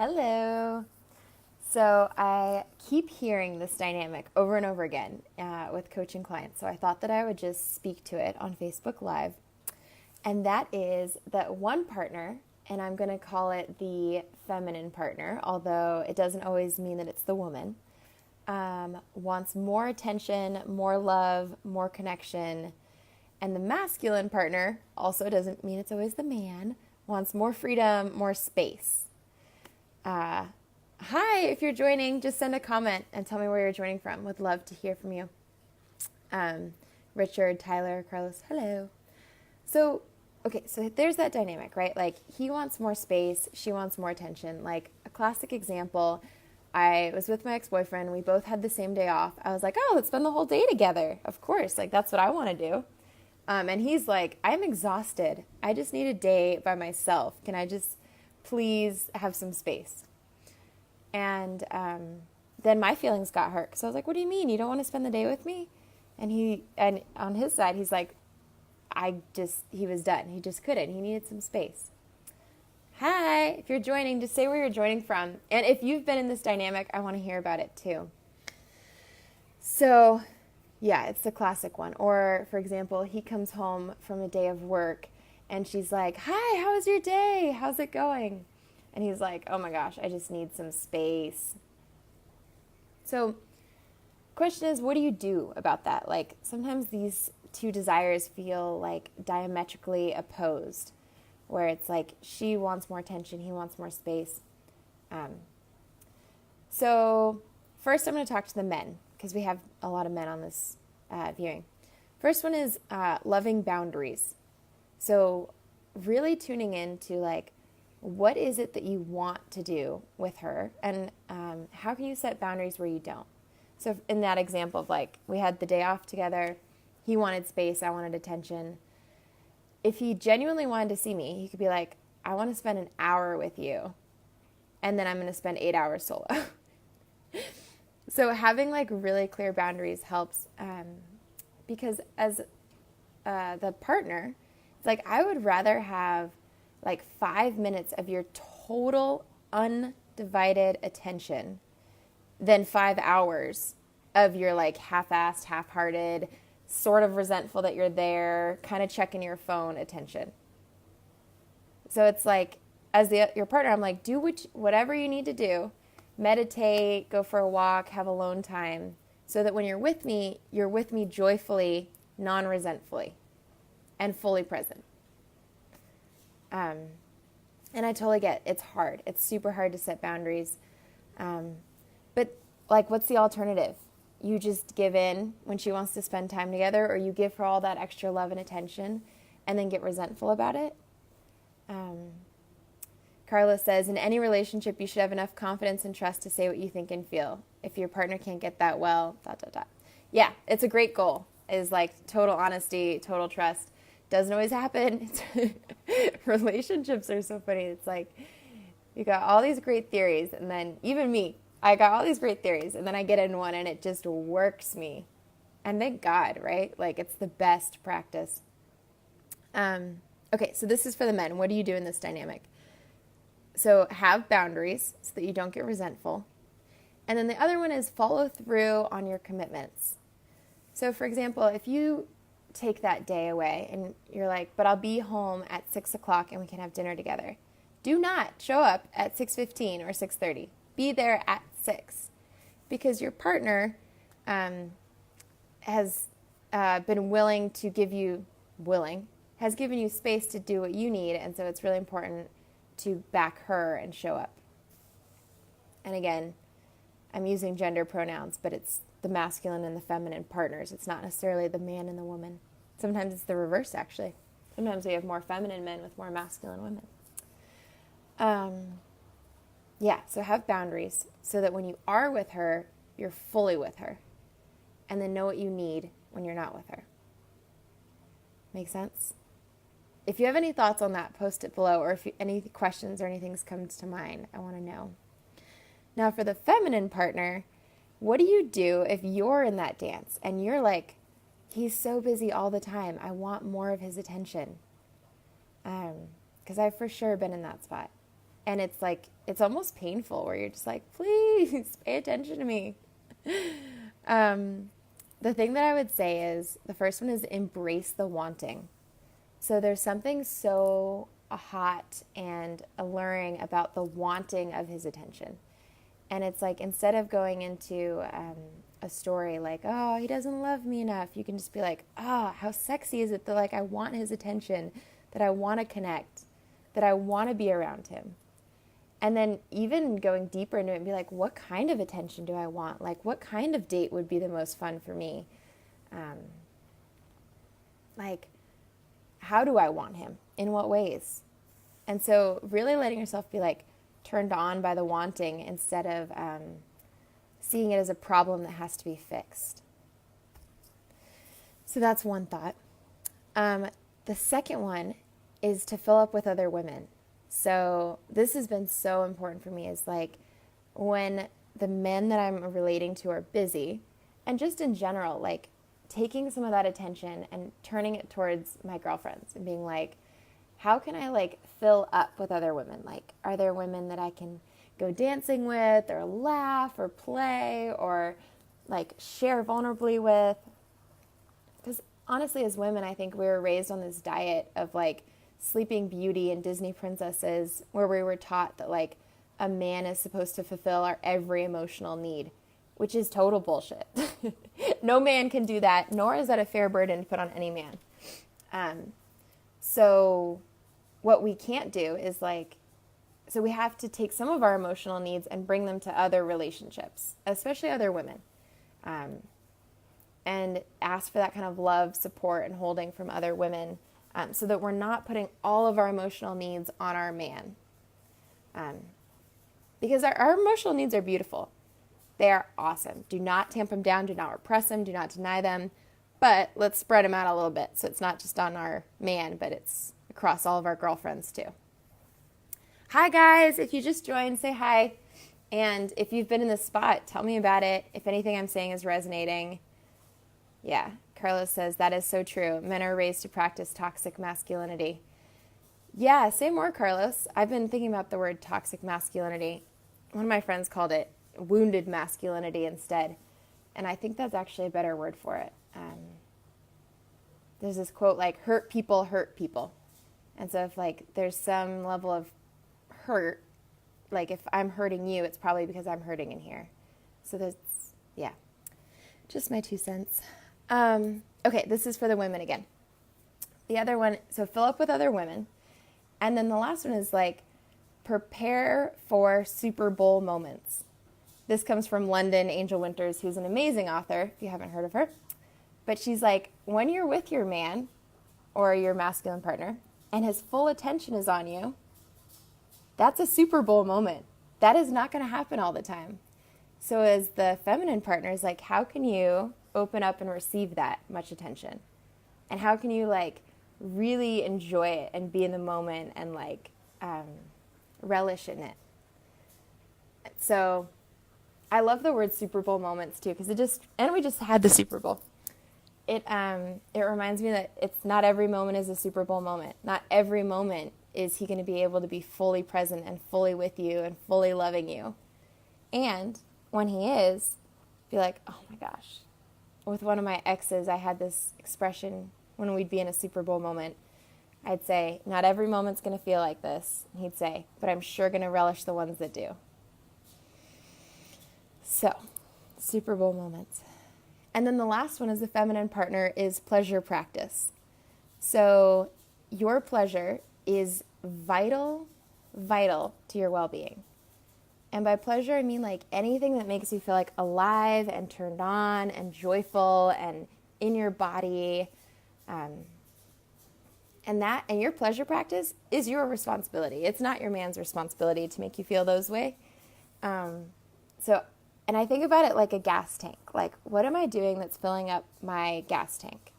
Hello. So I keep hearing this dynamic over and over again with coaching clients. So I thought that I would just speak to it on Facebook Live. And that is that one partner, and I'm going to call it the feminine partner, although it doesn't always mean that it's the woman, wants more attention, more love, more connection. And the masculine partner also doesn't mean it's always the man, wants more freedom, more space. Hi, if you're joining, just send a comment and tell me where you're joining from. Would love to hear from you. Richard, Tyler, Carlos, hello. So there's that dynamic, right? Like he wants more space, she wants more attention. Like a classic example, I was with my ex-boyfriend. We both had the same day off. I was like, oh, let's spend the whole day together. Of course, like that's what I want to do. And he's like, I'm exhausted. I just need a day by myself. Can I just please have some space? And then my feelings got hurt because I was like, what do you mean? You don't want to spend the day with me? And on his side, he's like, he was done. He just couldn't. He needed some space. Hi, if you're joining, just say where you're joining from. And if you've been in this dynamic, I want to hear about it too. So, yeah, it's the classic one. Or, for example, he comes home from a day of work and she's like, hi, how was your day? How's it going? And he's like, oh my gosh, I just need some space. So, question is, what do you do about that? Like, sometimes these two desires feel like diametrically opposed, where it's like she wants more attention, he wants more space. So, first I'm going to talk to the men, because we have a lot of men on this viewing. First one is loving boundaries. So, really tuning into like, what is it that you want to do with her, and how can you set boundaries where you don't? So in that example of like, we had the day off together, he wanted space, I wanted attention. If he genuinely wanted to see me, he could be like, I want to spend an hour with you, and then I'm going to spend 8 hours solo. So having like really clear boundaries helps, because as the partner, it's like, I would rather have like 5 minutes of your total undivided attention than 5 hours of your like half-assed, half-hearted, sort of resentful that you're there, kind of checking your phone attention. So it's like, as your partner, I'm like, do whatever you need to do. Meditate, go for a walk, have alone time, so that when you're with me joyfully, non-resentfully, and fully present. And I totally get it's hard. It's super hard to set boundaries. But like, what's the alternative? You just give in when she wants to spend time together, or you give her all that extra love and attention and then get resentful about it. Carlos says, in any relationship, you should have enough confidence and trust to say what you think and feel. If your partner can't get that, well, ... Yeah, it's a great goal, is like total honesty, total trust. Doesn't always happen. Relationships are so funny. It's like, you got all these great theories, and then even me, I got all these great theories, and then I get in one and it just works me. And thank God, right? Like, it's the best practice. Okay, so this is for the men. What do you do in this dynamic? So have boundaries so that you don't get resentful. And then the other one is follow through on your commitments. So for example, if you take that day away and you're like, but I'll be home at 6 o'clock and we can have dinner together. Do not show up at 6:15 or 6:30. Be there at 6, because your partner has been has given you space to do what you need, and so it's really important to back her and show up. And again, I'm using gender pronouns, but it's the masculine and the feminine partners. It's not necessarily the man and the woman. Sometimes it's the reverse, actually. Sometimes we have more feminine men with more masculine women. So have boundaries so that when you are with her, you're fully with her. And then know what you need when you're not with her. Make sense? If you have any thoughts on that, post it below, or if any questions or anything comes to mind, I want to know. Now for the feminine partner, what do you do if you're in that dance and you're like, he's so busy all the time, I want more of his attention? Because I've for sure been in that spot. And it's like, it's almost painful where you're just like, please pay attention to me. The thing that I would say is, the first one is embrace the wanting. So there's something so hot and alluring about the wanting of his attention. And it's like, instead of going into a story like, oh, he doesn't love me enough, you can just be like, oh, how sexy is it that like I want his attention, that I want to connect, that I want to be around him. And then even going deeper into it and be like, what kind of attention do I want? Like, what kind of date would be the most fun for me? Like, how do I want him? In what ways? And so really letting yourself be like turned on by the wanting instead of seeing it as a problem that has to be fixed. So that's one thought. The second one is to fill up with other women. So this has been so important for me, is like when the men that I'm relating to are busy, and just in general, like taking some of that attention and turning it towards my girlfriends and being like, how can I like fill up with other women? Like, are there women that I can go dancing with or laugh or play or like share vulnerably with? Because honestly, as women, I think we were raised on this diet of like Sleeping Beauty and Disney princesses, where we were taught that like a man is supposed to fulfill our every emotional need, which is total bullshit. No man can do that, nor is that a fair burden to put on any man. So what we can't do is like, so we have to take some of our emotional needs and bring them to other relationships, especially other women, and ask for that kind of love, support, and holding from other women, so that we're not putting all of our emotional needs on our man. Because our emotional needs are beautiful. They are awesome. Do not tamp them down. Do not repress them. Do not deny them. But let's spread them out a little bit so it's not just on our man, but it's across all of our girlfriends too. Hi, guys. If you just joined, say hi. And if you've been in this spot, tell me about it. If anything I'm saying is resonating. Yeah. Carlos says, that is so true. Men are raised to practice toxic masculinity. Yeah, say more, Carlos. I've been thinking about the word toxic masculinity. One of my friends called it wounded masculinity instead. And I think that's actually a better word for it. There's this quote like, hurt people hurt people. And so if like there's some level of hurt, like if I'm hurting you, it's probably because I'm hurting in here. So that's, yeah, just my 2 cents. Okay, this is for the women again. The other one, so fill up with other women. And then the last one is like, prepare for Super Bowl moments. This comes from London Angel Winters, who's an amazing author, if you haven't heard of her. But she's like, when you're with your man or your masculine partner and his full attention is on you, that's a Super Bowl moment. That is not going to happen all the time. So as the feminine partner is like, how can you open up and receive that much attention? And how can you like really enjoy it and be in the moment and like relish in it? So I love the word Super Bowl moments too, because we just had the Super Bowl. It reminds me that it's not every moment is a Super Bowl moment. Not every moment is he going to be able to be fully present and fully with you and fully loving you. And when he is, be like, oh my gosh. With one of my exes, I had this expression when we'd be in a Super Bowl moment. I'd say, not every moment's going to feel like this. And he'd say, but I'm sure going to relish the ones that do. So, Super Bowl moments. And then the last one as the feminine partner is pleasure practice. So your pleasure is vital to your well-being. And by pleasure, I mean like anything that makes you feel like alive and turned on and joyful and in your body. And your pleasure practice is your responsibility. It's not your man's responsibility to make you feel those way. And I think about it like a gas tank. Like, what am I doing that's filling up my gas tank?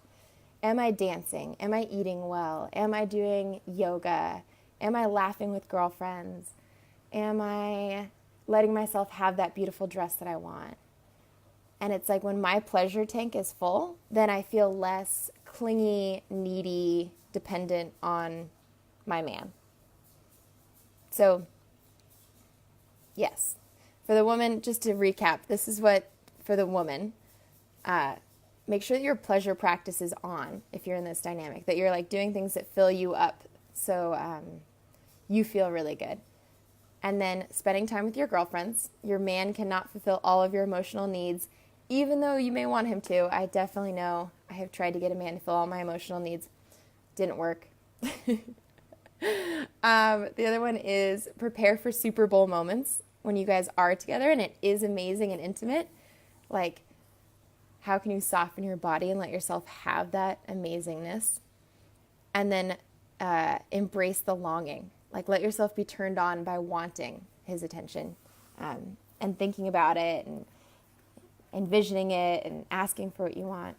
Am I dancing? Am I eating well? Am I doing yoga? Am I laughing with girlfriends? Am I letting myself have that beautiful dress that I want? And it's like when my pleasure tank is full, then I feel less clingy, needy, dependent on my man. So Yes. For the woman, just to recap, this is what, for the woman, make sure that your pleasure practice is on if you're in this dynamic, that you're like doing things that fill you up so you feel really good. And then spending time with your girlfriends. Your man cannot fulfill all of your emotional needs, even though you may want him to. I definitely know. I have tried to get a man to fill all my emotional needs. Didn't work. The other one is prepare for Super Bowl moments when you guys are together and it is amazing and intimate. Like, how can you soften your body and let yourself have that amazingness? And then embrace the longing. Like, let yourself be turned on by wanting his attention and thinking about it and envisioning it and asking for what you want.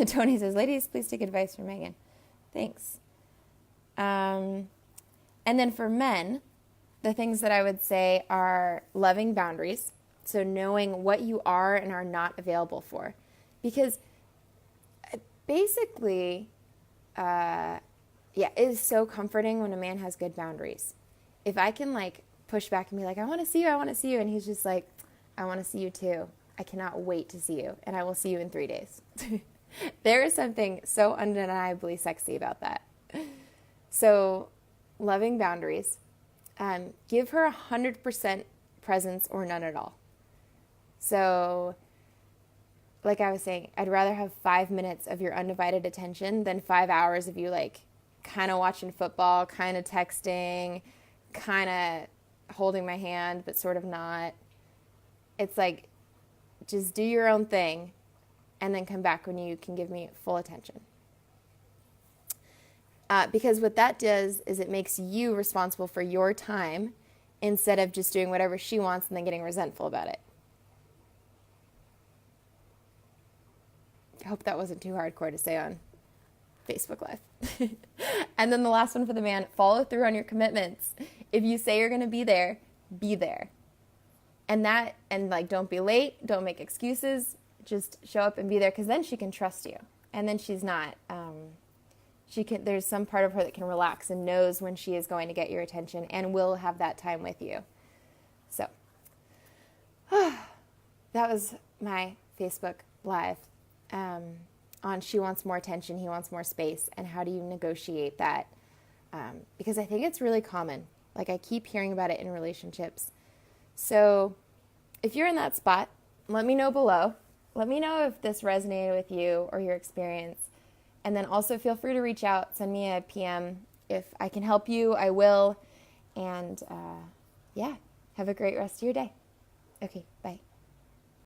Tony says, ladies, please take advice from Megan. Thanks. And then for men, the things that I would say are loving boundaries. So knowing what you are and are not available for. Because basically, it is so comforting when a man has good boundaries. If I can like push back and be like, I want to see you. And he's just like, I want to see you too. I cannot wait to see you. And I will see you in 3 days. There is something so undeniably sexy about that. So loving boundaries. Give her 100% presence or none at all. So like I was saying, I'd rather have 5 minutes of your undivided attention than 5 hours of you like kind of watching football, kind of texting, kind of holding my hand, but sort of not. It's like, just do your own thing and then come back when you can give me full attention. Because what that does is it makes you responsible for your time instead of just doing whatever she wants and then getting resentful about it. I hope that wasn't too hardcore to say on Facebook Live. And then the last one for the man, follow through on your commitments. If you say you're going to be there, be there. And like, don't be late, don't make excuses, just show up and be there, because then she can trust you. And then she's not, there's some part of her that can relax and knows when she is going to get your attention and will have that time with you. So, that was my Facebook Live on she wants more attention, he wants more space, and how do you negotiate that? Because I think it's really common. Like, I keep hearing about it in relationships. So if you're in that spot, let me know below. Let me know if this resonated with you or your experience. And then also feel free to reach out, send me a PM. If I can help you, I will. And have a great rest of your day. Okay, bye.